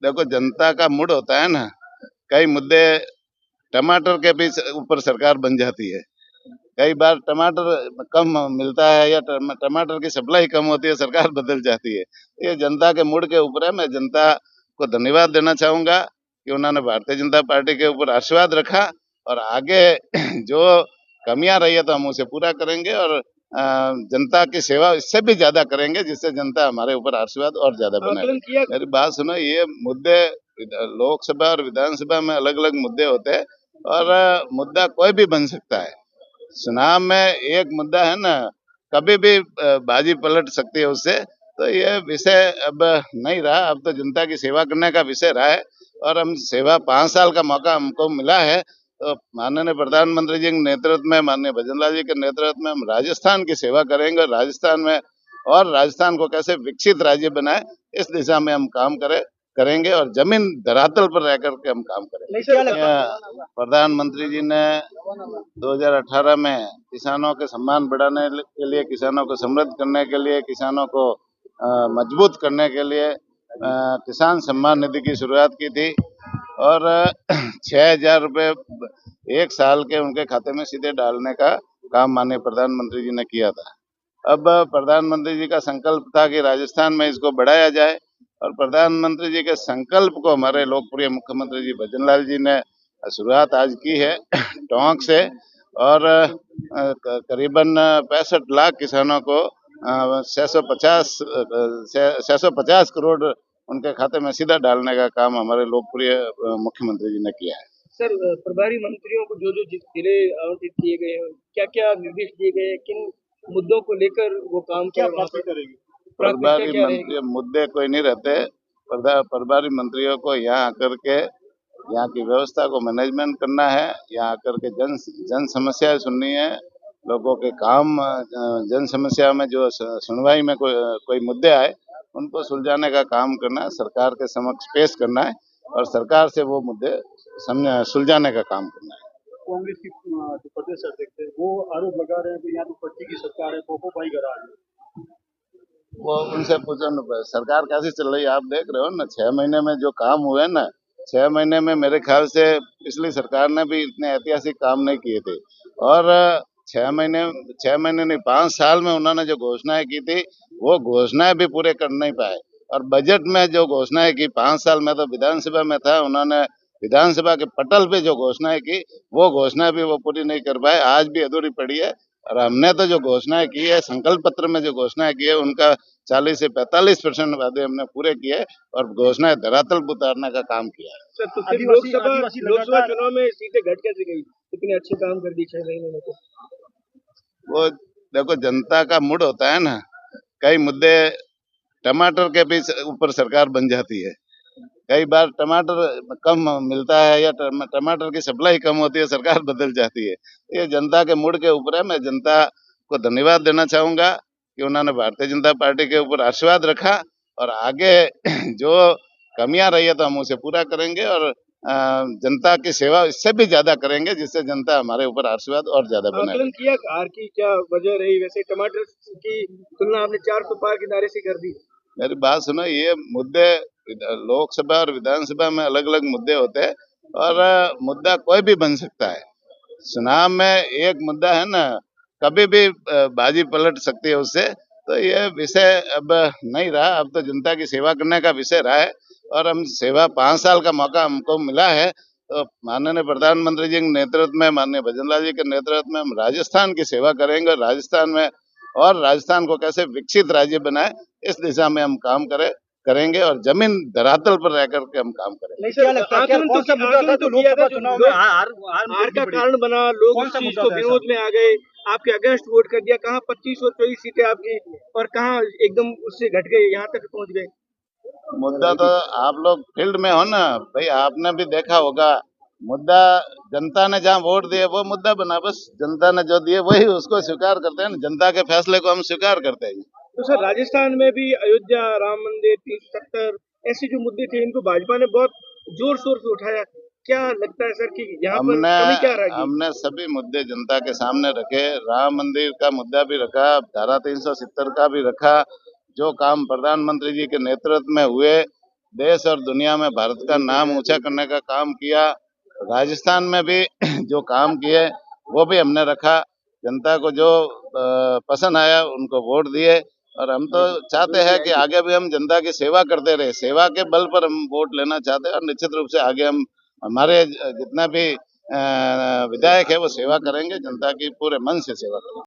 देखो जनता का मूड होता है ना, कई मुद्दे टमाटर के भी ऊपर सरकार बन जाती है। कई बार टमाटर कम मिलता है या टमाटर की सप्लाई कम होती है, सरकार बदल जाती है। ये जनता के मूड के ऊपर है। मैं जनता को धन्यवाद देना चाहूंगा कि उन्होंने भारतीय जनता पार्टी के ऊपर आशीर्वाद रखा और आगे जो कमियां रही है तो हम उसे पूरा करेंगे और जनता की सेवा इससे भी ज्यादा करेंगे, जिससे जनता हमारे ऊपर आशीर्वाद और ज्यादा बनाए। मेरी बात सुनो, ये मुद्दे लोकसभा और विधानसभा में अलग अलग मुद्दे होते हैं और मुद्दा कोई भी बन सकता है। चुनाव में एक मुद्दा है ना, कभी भी बाजी पलट सकती है उससे। तो ये विषय अब नहीं रहा, अब तो जनता की सेवा करने का विषय रहा है और हम सेवा 5 साल का मौका हमको मिला है। तो माननीय प्रधानमंत्री जी के नेतृत्व में, माननीय भजनलाल जी के नेतृत्व में हम राजस्थान की सेवा करेंगे और राजस्थान को कैसे विकसित राज्य बनाए, इस दिशा में हम काम करेंगे और जमीन धरातल पर रह करके हम काम करेंगे। प्रधानमंत्री जी ने 2018 में किसानों के सम्मान बढ़ाने के लिए, किसानों को समृद्ध करने के लिए, किसानों को मजबूत करने के लिए किसान सम्मान निधि की शुरुआत की थी और 6,000 रुपये एक साल के उनके खाते में सीधे डालने का काम माननीय प्रधानमंत्री जी ने किया था। अब प्रधानमंत्री जी का संकल्प था कि राजस्थान में इसको बढ़ाया जाए और प्रधानमंत्री जी के संकल्प को हमारे लोकप्रिय मुख्यमंत्री जी भजनलाल जी ने शुरुआत आज की है टोंक से और करीबन 65 लाख किसानों को 650 करोड़ उनके खाते में सीधा डालने का काम हमारे लोकप्रिय मुख्यमंत्री जी ने किया है। सर, प्रभारी मंत्रियों को जो जो जिले आवंटित किए गए हैं, क्या क्या निर्देश दिए गए हैं, किन मुद्दों को लेकर वो काम क्या करेंगे? प्रभारी मंत्री मुद्दे कोई नहीं रहते। प्रभारी मंत्रियों को यहाँ आकर के यहाँ की व्यवस्था को मैनेजमेंट करना है, यहाँ आकर के जन समस्याएं सुननी है, लोगों के काम, जन समस्या में जो सुनवाई में कोई मुद्दे आए उनको सुलझाने का काम करना है, सरकार के समक्ष पेश करना है और सरकार से वो मुद्दे सुलझाने का काम करना है। कांग्रेस की जो प्रदेश अध्यक्ष है वो आरोप लगा रहे हैं कि यहाँ तो पट्टी की सरकार है, पोपो भाई करा रहे हैं। वो उनसे पूछो न, सरकार कैसी चल रही है आप देख रहे हो ना। 6 महीने में जो काम हुए ना, 6 महीने में मेरे ख्याल से पिछली सरकार ने भी इतने ऐतिहासिक काम नहीं किए थे और 6 महीने नहीं, 5 साल में उन्होंने जो घोषणाएं की थी वो घोषणाएं भी पूरे कर नहीं पाए और बजट में जो घोषणाएं की 5 साल में, तो विधानसभा में था, उन्होंने विधानसभा के पटल पे जो घोषणाएं की वो घोषणाएं भी वो पूरी नहीं कर पाए, आज भी अधूरी पड़ी है। और हमने तो जो घोषणाएं की है, संकल्प पत्र में जो घोषणाएं की है उनका 40 से 45% वादे हमने पूरे किए और घोषणाएं धरातल पर उतारने का काम किया है। सर, तो फिर लोकसभा चुनाव में सीटें घट कैसे गई? इतने अच्छे काम कर दी 6 महीने में। तो वो देखो जनता का मूड होता है ना, कई मुद्दे टमाटर के भी ऊपर सरकार बन जाती है। कई बार टमाटर कम मिलता है या टमाटर की सप्लाई कम होती है, सरकार बदल जाती है। ये जनता के मूड के ऊपर है। मैं जनता को धन्यवाद देना चाहूंगा कि उन्होंने भारतीय जनता पार्टी के ऊपर आशीर्वाद रखा और आगे जो कमियां रही है तो हम उसे पूरा करेंगे और जनता की सेवा इससे भी ज्यादा करेंगे, जिससे जनता हमारे ऊपर आशीर्वाद और ज्यादा बनाए। आकलन किया हार की क्या वजह रही? वैसे टमाटर की तुलना आपने 400 पार के नारे से कर दी। मेरी बात सुनो, ये मुद्दे लोकसभा और विधानसभा में अलग अलग मुद्दे होते हैं और मुद्दा कोई भी बन सकता है। चुनाव में एक मुद्दा है ना, कभी भी बाजी पलट सकती है उससे। तो ये विषय अब नहीं रहा, अब तो जनता की सेवा करने का विषय रहा है और हम सेवा 5 साल का मौका हमको मिला है। तो माननीय प्रधानमंत्री जी के नेतृत्व में, माननीय भजनलाल जी के नेतृत्व में हम राजस्थान की सेवा करेंगे और राजस्थान को कैसे विकसित राज्य बनाए, इस दिशा में हम काम करेंगे और जमीन धरातल पर रह करके हम काम करेंगे। क्या लगता है कौन सा मुद्दा था जो लोकसभा चुनाव में हार का कारण बना? लोग उस चीज को विरोध में आ गए, आपके अगेंस्ट वोट कर दिया। कहाँ 25 और 24 सीटें आपकी और कहाँ एकदम उससे घट गए, यहाँ तक पहुंच गए। मुद्दा तो आप लोग फील्ड में हो ना भाई, आपने भी देखा होगा। मुद्दा जनता ने जहाँ वोट दिए वो मुद्दा बना, बस जनता ने जो दिए वही उसको स्वीकार करते हैं। जनता के फैसले को हम स्वीकार करते हैं। तो सर, राजस्थान में भी अयोध्या, राम मंदिर, 370 ऐसे जो मुद्दे थे, इनको भाजपा ने बहुत जोर शोर से उठाया। क्या लगता है सर कि यहाँ पर कमी क्या रही? हमने सभी मुद्दे जनता के सामने रखे। राम मंदिर का मुद्दा भी रखा, धारा 370 का भी रखा। जो काम प्रधानमंत्री जी के नेतृत्व में हुए, देश और दुनिया में भारत का नाम ऊंचा करने का काम किया। राजस्थान में भी जो काम किए वो भी हमने रखा। जनता को जो पसंद आया उनको वोट दिए, और हम तो चाहते हैं कि आगे भी हम जनता की सेवा करते रहे। सेवा के बल पर हम वोट लेना चाहते हैं, और निश्चित रूप से आगे हम हमारे जितना भी विधायक है वो सेवा करेंगे, जनता की पूरे मन से सेवा करेंगे।